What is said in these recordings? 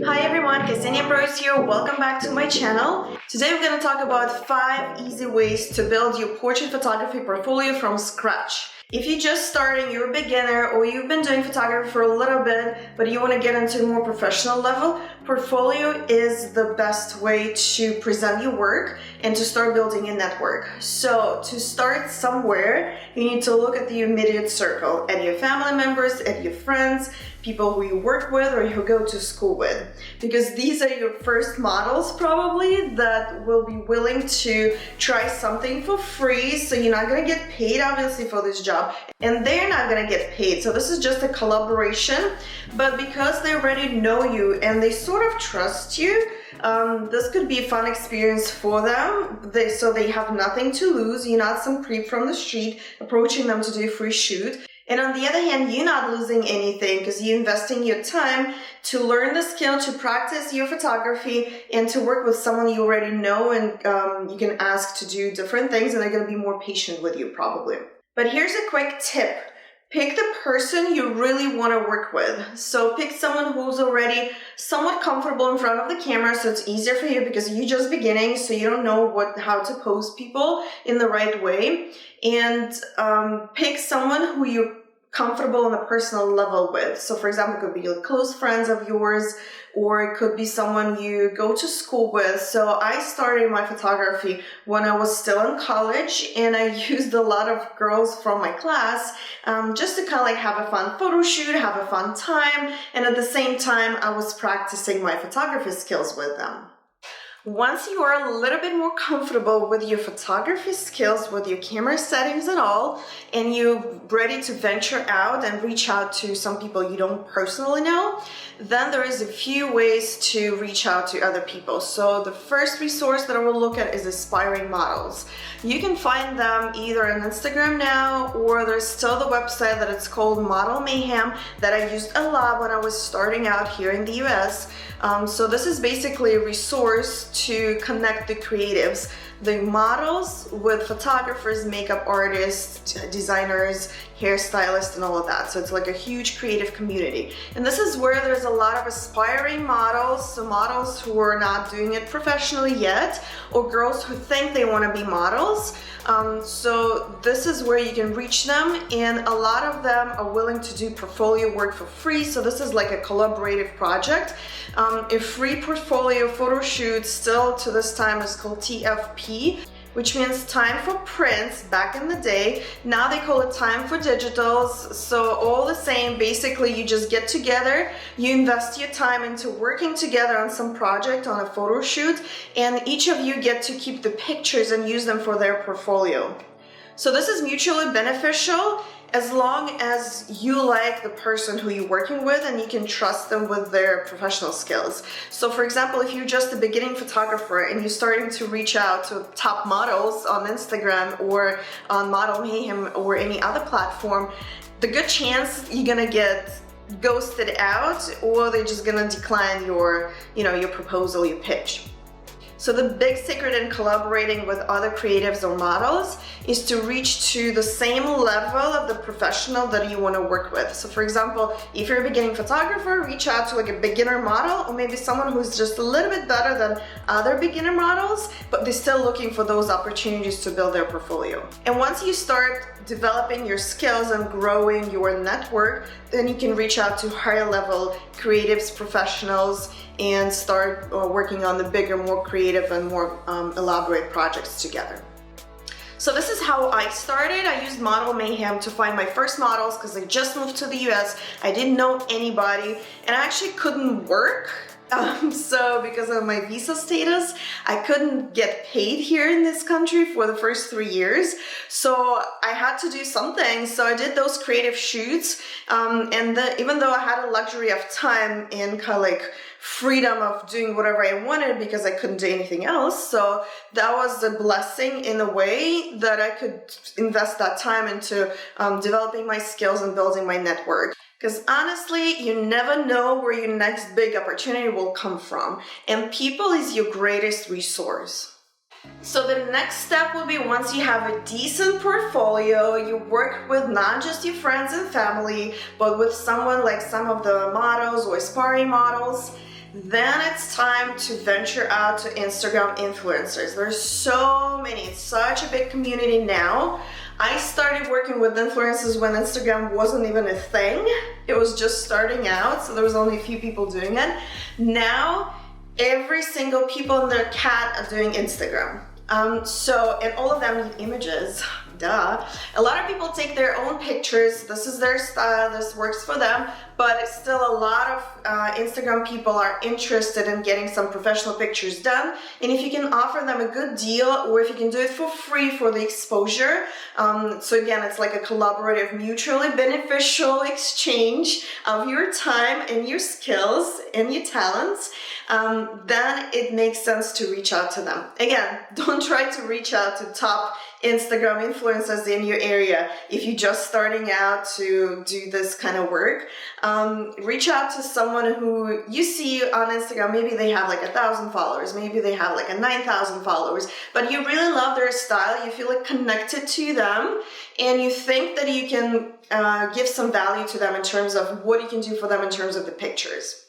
Hi everyone, Ksenia Bros here. Welcome back to my channel. Today we're going to talk about 5 easy ways to build your portrait photography portfolio from scratch. If you're just starting, you're a beginner, or you've been doing photography for a little bit, but you want to get into a more professional level, portfolio is the best way to present your work and to start building a network. So to start somewhere, you need to look at the immediate circle, at your family members, at your friends, people who you work with or who go to school with, because these are your first models probably that will be willing to try something for free. So you're not going to get paid obviously for this job, and they're not going to get paid. So this is just a collaboration, but because they already know you and they sort of trust you, this could be a fun experience for them. So they have nothing to lose. You're not some creep from the street approaching them to do a free shoot. And on the other hand, you're not losing anything because you're investing your time to learn the skill, to practice your photography, and to work with someone you already know, and you can ask to do different things, and they're going to be more patient with you probably. But here's a quick tip. Pick the person you really want to work with. So pick someone who's already somewhat comfortable in front of the camera, so it's easier for you because you're just beginning, so you don't know how to pose people in the right way. And pick someone who you're comfortable on a personal level with. So for example, it could be close friends of yours, or it could be someone you go to school with. So I started my photography when I was still in college, and I used a lot of girls from my class just to kind of like have a fun photo shoot, have a fun time, and at the same time I was practicing my photography skills with them. Once you are a little bit more comfortable with your photography skills, with your camera settings and all, and you're ready to venture out and reach out to some people you don't personally know, then there is a few ways to reach out to other people. So the first resource that I will look at is aspiring models. You can find them either on Instagram now, or there's still the website that it's called Model Mayhem that I used a lot when I was starting out here in the US. So this is basically a resource to connect the creatives, the models, with photographers, makeup artists, designers, hairstylists, and all of that. So it's like a huge creative community. And this is where there's a lot of aspiring models, so models who are not doing it professionally yet, or girls who think they want to be models. So this is where you can reach them, and a lot of them are willing to do portfolio work for free. So this is like a collaborative project. A free portfolio photo shoot still to this time is called TFP, which means time for prints back in the day. Now they call it time for digitals. So all the same, basically you just get together, you invest your time into working together on some project, on a photo shoot, and each of you get to keep the pictures and use them for their portfolio. So this is mutually beneficial as long as you like the person who you're working with and you can trust them with their professional skills. So for example, if you're just a beginning photographer and you're starting to reach out to top models on Instagram or on Model Mayhem or any other platform, the good chance you're gonna get ghosted out, or they're just gonna decline your proposal, your pitch. So the big secret in collaborating with other creatives or models is to reach to the same level of the professional that you want to work with. So for example, if you're a beginning photographer, reach out to like a beginner model, or maybe someone who's just a little bit better than other beginner models, but they're still looking for those opportunities to build their portfolio. And once you start developing your skills and growing your network, then you can reach out to higher level creatives, professionals, and start working on the bigger, more creative and more elaborate projects together. So this is how I started. I used Model Mayhem to find my first models because I just moved to the US. I didn't know anybody, and I actually couldn't work. So because of my visa status, I couldn't get paid here in this country for the first 3 years. So I had to do something. So I did those creative shoots. Even though I had a luxury of time and kind of like freedom of doing whatever I wanted because I couldn't do anything else. So that was a blessing in a way that I could invest that time into developing my skills and building my network. Because honestly, you never know where your next big opportunity will come from, and people is your greatest resource. So the next step will be, once you have a decent portfolio, you work with not just your friends and family, but with someone like some of the models or aspiring models, then it's time to venture out to Instagram influencers. There's so many, it's such a big community now. I started working with influencers when Instagram wasn't even a thing. It was just starting out, so there was only a few people doing it. Now, every single people and their cat are doing Instagram. And all of them need images. Duh. A lot of people take their own pictures. This is their style. This works for them. But still, a lot of Instagram people are interested in getting some professional pictures done. And if you can offer them a good deal, or if you can do it for free for the exposure, so again, it's like a collaborative, mutually beneficial exchange of your time and your skills and your talents, then it makes sense to reach out to them. Again, don't try to reach out to top Instagram influencers in your area if you're just starting out to do this kind of work. Reach out to someone who you see on Instagram. Maybe they have like 1,000 followers, maybe they have like 9,000 followers, but you really love their style, you feel like connected to them, and you think that you can give some value to them in terms of what you can do for them in terms of the pictures.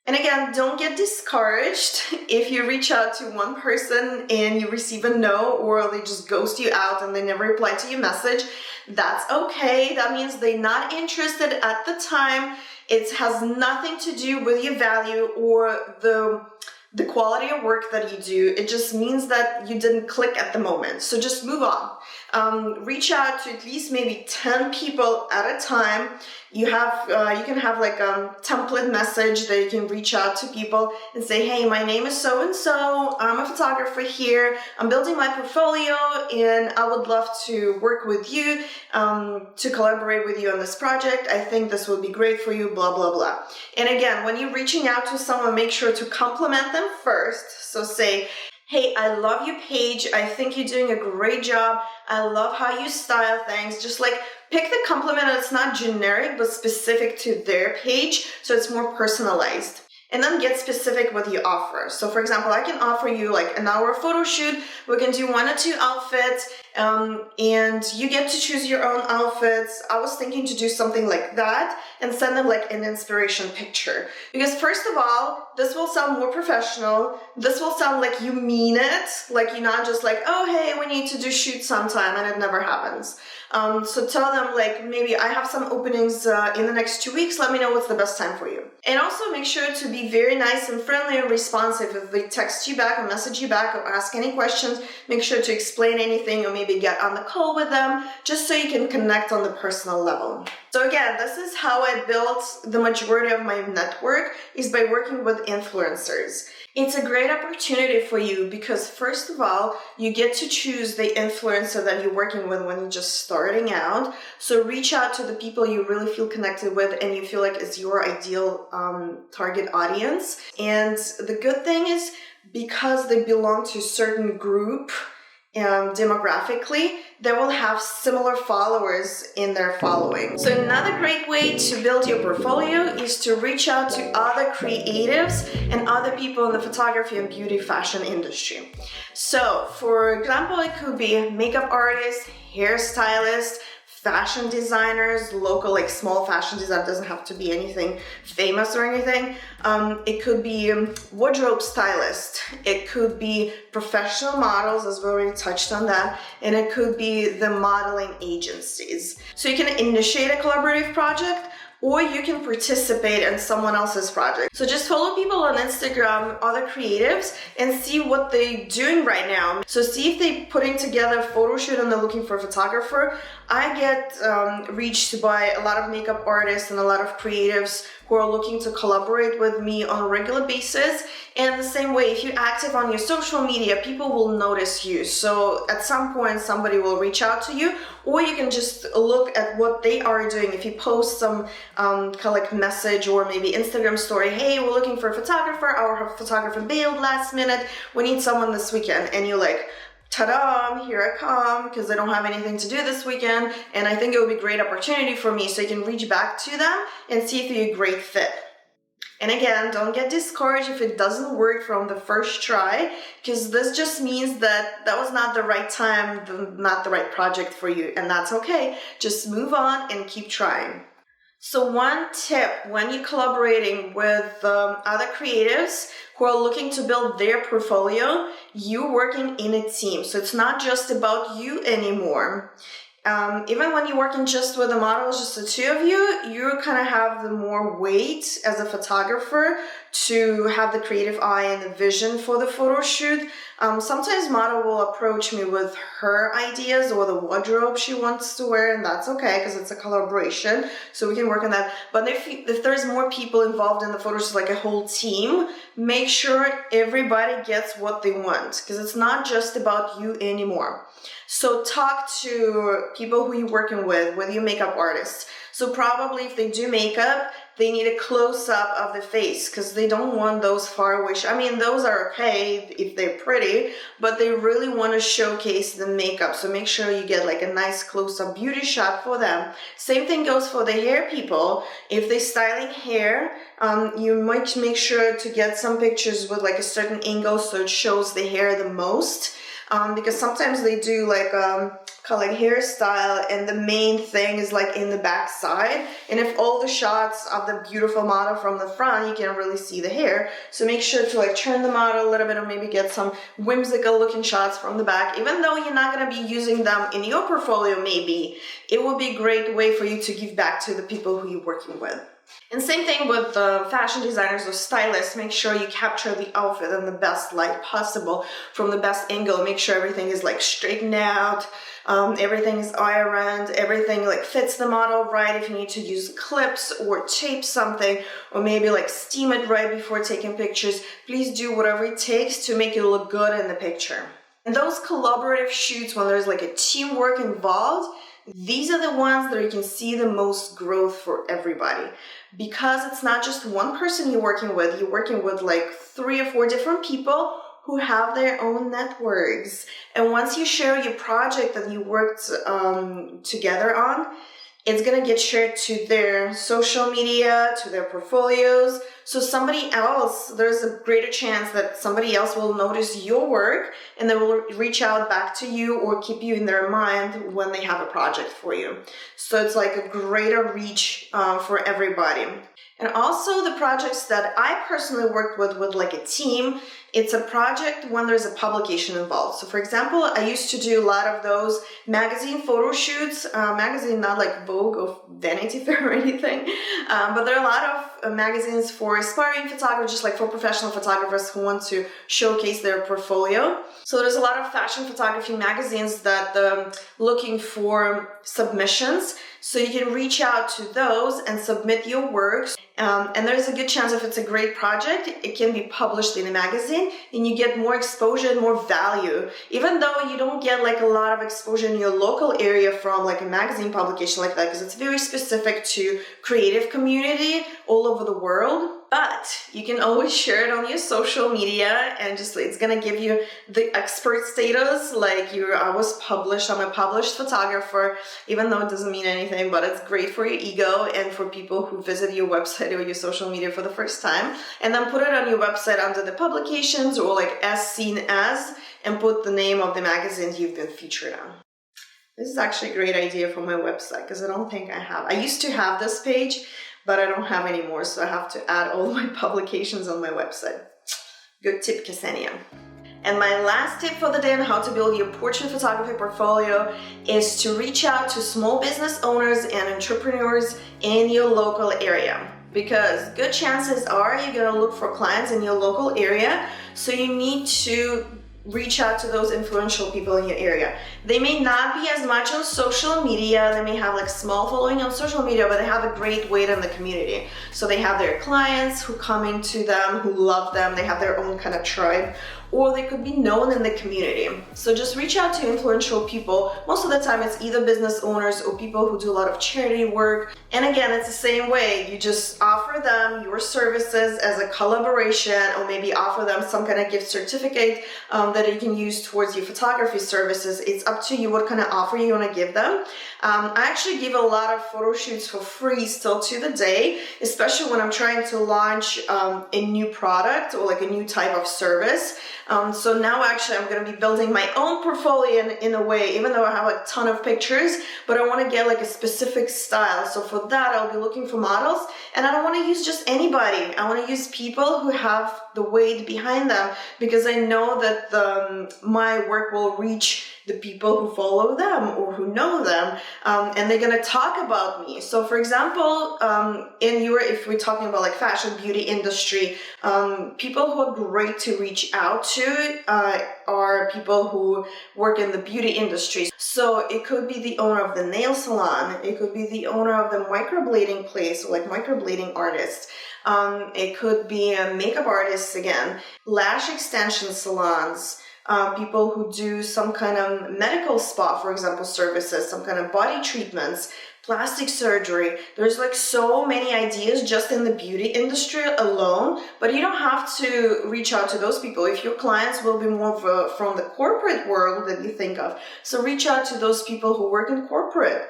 And again, don't get discouraged if you reach out to one person and you receive a no, or they just ghost you out and they never reply to your message. That's okay. That means they're not interested at the time. It has nothing to do with your value or the quality of work that you do. It just means that you didn't click at the moment. So just move on. Reach out to at least maybe 10 people at a time. You can have like a template message that you can reach out to people and say, hey, my name is so-and-so. I'm a photographer here. I'm building my portfolio and I would love to work with you, to collaborate with you on this project. I think this would be great for you, blah, blah, blah. And again, when you're reaching out to someone, make sure to compliment them first. So say, hey, I love your page. I think you're doing a great job. I love how you style things. Just like pick the compliment that's not generic, but specific to their page, so it's more personalized. And then get specific with your offer. So for example, I can offer you like an hour photo shoot. We can do 1 or 2 outfits, and you get to choose your own outfits. I was thinking to do something like that and send them like an inspiration picture. Because first of all, this will sound more professional. This will sound like you mean it. Like you're not just like, oh, hey, we need to do shoot sometime, and it never happens. So tell them like, maybe I have some openings in the next 2 weeks. Let me know what's the best time for you. And also make sure to be very nice and friendly and responsive. If they text you back or message you back or ask any questions, make sure to explain anything or maybe get on the call with them just so you can connect on the personal level. So again, this is how I built the majority of my network, is by working with influencers. It's a great opportunity for you because first of all, you get to choose the influencer that you're working with when you're just starting out. So reach out to the people you really feel connected with and you feel like it's your ideal target audience. And the good thing is, because they belong to a certain group demographically, they will have similar followers in their following. So another great way to build your portfolio is to reach out to other creatives and other people in the photography and beauty fashion industry. So for example, it could be makeup artists, hairstylists, fashion designers, local, like small fashion design, doesn't have to be anything famous or anything. It could be wardrobe stylist. It could be professional models, as we already touched on that. And it could be the modeling agencies. So you can initiate a collaborative project, or you can participate in someone else's project. So just follow people on Instagram, other creatives, and see what they're doing right now. So see if they're putting together a photo shoot and they're looking for a photographer. I get reached by a lot of makeup artists and a lot of creatives who are looking to collaborate with me on a regular basis. And the same way, if you're active on your social media, people will notice you. So at some point, somebody will reach out to you, or you can just look at what they are doing. If you post some kind of like message or maybe Instagram story, hey, we're looking for a photographer, our photographer bailed last minute, we need someone this weekend. And you're like, ta-da, here I come, because I don't have anything to do this weekend, and I think it would be a great opportunity for me. So you can reach back to them and see if you're a great fit. And again, don't get discouraged if it doesn't work from the first try, because this just means that that was not the right time, not the right project for you, and that's okay. Just move on and keep trying. So one tip when you're collaborating with other creatives who are looking to build their portfolio, you're working in a team. So it's not just about you anymore. Even when you're working just with the models, just the two of you, you kind of have the more weight as a photographer to have the creative eye and the vision for the photo shoot. Sometimes model will approach me with her ideas or the wardrobe she wants to wear, and that's okay because it's a collaboration, so we can work on that. But if there's more people involved in the photo shoot, like a whole team, make sure everybody gets what they want because it's not just about you anymore. So talk to people who you're working with your makeup artists. So probably if they do makeup, they need a close-up of the face because they don't want those far away I mean, those are okay if they're pretty, but they really want to showcase the makeup. So make sure you get like a nice close-up beauty shot for them. Same thing goes for the hair people. If they're styling hair, you might make sure to get some pictures with like a certain angle so it shows the hair the most. Because sometimes they do like hairstyle and the main thing is like in the back side, and if all the shots of the beautiful model from the front, you can't really see the hair. So make sure to like turn the model a little bit or maybe get some whimsical looking shots from the back. Even though you're not going to be using them in your portfolio, maybe it will be a great way for you to give back to the people who you're working with. And same thing with fashion designers or stylists. Make sure you capture the outfit in the best light possible from the best angle. Make sure everything is like straightened out, everything is ironed, everything like fits the model right. If you need to use clips or tape something or maybe like steam it right before taking pictures, please do whatever it takes to make it look good in the picture. And those collaborative shoots when there's like a teamwork involved, these are the ones that you can see the most growth for everybody, because it's not just one person you're working with like 3 or 4 different people who have their own networks. And once you share your project that you worked together on, it's going to get shared to their social media, to their portfolios. So somebody else, there's a greater chance that somebody else will notice your work and they will reach out back to you or keep you in their mind when they have a project for you. So it's like a greater reach for everybody. And also the projects that I personally worked with like a team, it's a project when there's a publication involved. So for example, I used to do a lot of those magazine photo shoots, magazine not like Vogue or Vanity Fair or anything, but there are a lot of magazines for aspiring photographers, just like for professional photographers who want to showcase their portfolio. So there's a lot of fashion photography magazines that looking for submissions. So you can reach out to those and submit your works. And there's a good chance if it's a great project, it can be published in a magazine and you get more exposure and more value. Even though you don't get like a lot of exposure in your local area from like a magazine publication like that, because it's very specific to creative community all over the world. But you can always share it on your social media and just it's gonna give you the expert status, like I'm a published photographer, even though it doesn't mean anything, but it's great for your ego and for people who visit your website or your social media for the first time. And then put it on your website under the publications or like as seen as, and put the name of the magazines you've been featured on. This is actually a great idea for my website because I don't think I have. I used to have this page, but I don't have anymore, so I have to add all my publications on my website. Good tip, Ksenia. And my last tip for the day on how to build your portrait photography portfolio is to reach out to small business owners and entrepreneurs in your local area. Because good chances are you're gonna look for clients in your local area, so you need to reach out to those influential people in your area. They may not be as much on social media, they may have like small following on social media, but they have a great weight in the community. So they have their clients who come into them, who love them, they have their own kind of tribe, or they could be known in the community. So just reach out to influential people. Most of the time it's either business owners or people who do a lot of charity work. And again, it's the same way. You just offer them your services as a collaboration, or maybe offer them some kind of gift certificate that you can use towards your photography services. It's up to you what kind of offer you want to give them. I actually give a lot of photo shoots for free still to the day, especially when I'm trying to launch a new product or like a new type of service. So now actually I'm going to be building my own portfolio in a way, even though I have a ton of pictures, but I want to get like a specific style. So for that, I'll be looking for models, and I don't want to use just anybody. I want to use people who have the weight behind them, because I know that my work will reach the people who follow them or who know them, and they're gonna talk about me. So for example, if we're talking about like fashion, beauty industry, people who are great to reach out to are people who work in the beauty industry. So it could be the owner of the nail salon, it could be the owner of the microblading place, like microblading artist. It could be makeup artists again, lash extension salons, people who do some kind of medical spa, for example, services, some kind of body treatments, plastic surgery. There's like so many ideas just in the beauty industry alone, but you don't have to reach out to those people if your clients will be more from the corporate world that you think of. So reach out to those people who work in corporate.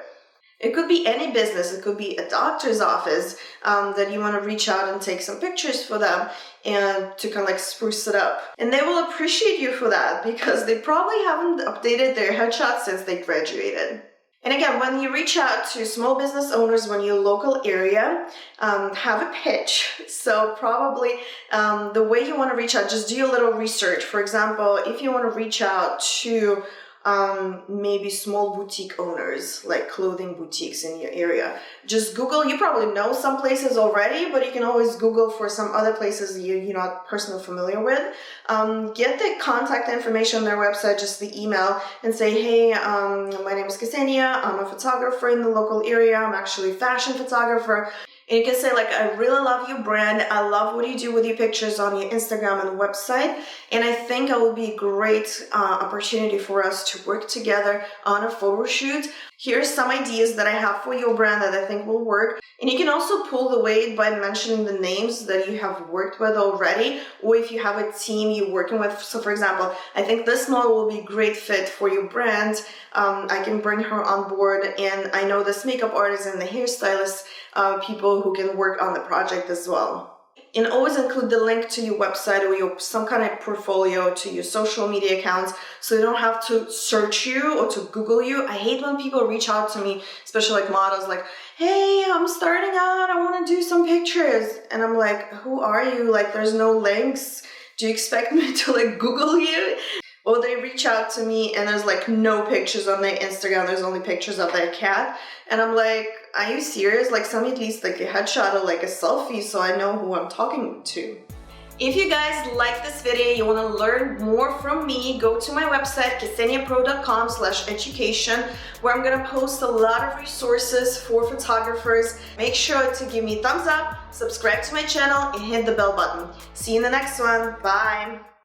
It could be any business. It could be a doctor's office that you want to reach out and take some pictures for them and to kind of like spruce it up. And they will appreciate you for that, because they probably haven't updated their headshot since they graduated. And again, when you reach out to small business owners when you're local area, have a pitch. So probably the way you want to reach out, just do a little research. For example, if you want to reach out to maybe small boutique owners, like clothing boutiques in your area, just Google. You probably know some places already, but you can always Google for some other places you're not personally familiar with. Get the contact information on their website, just the email, and say, hey, my name is Ksenia, I'm a photographer in the local area, I'm actually a fashion photographer. And you can say like, I really love your brand, I love what you do with your pictures on your Instagram and website, and I think it would be a great opportunity for us to work together on a photo shoot. Here's some ideas that I have for your brand that I think will work. And you can also pull the weight by mentioning the names that you have worked with already, or if you have a team you're working with. So for example, I think this model will be a great fit for your brand. I can bring her on board, and I know this makeup artist and the hairstylist, people who can work on the project as well. And always include the link to your website or some kind of portfolio to your social media accounts, so they don't have to search you or to Google you. I hate when people reach out to me, especially like models, like, hey, I'm starting out, I want to do some pictures. And I'm like, who are you? Like, there's no links. Do you expect me to like Google you? Or they reach out to me and there's like no pictures on their Instagram, there's only pictures of their cat. And I'm like, are you serious? Like, send me at least like a headshot or like a selfie so I know who I'm talking to. If you guys like this video, you want to learn more from me, go to my website, kseniapro.com/education, where I'm going to post a lot of resources for photographers. Make sure to give me a thumbs up, subscribe to my channel, and hit the bell button. See you in the next one. Bye!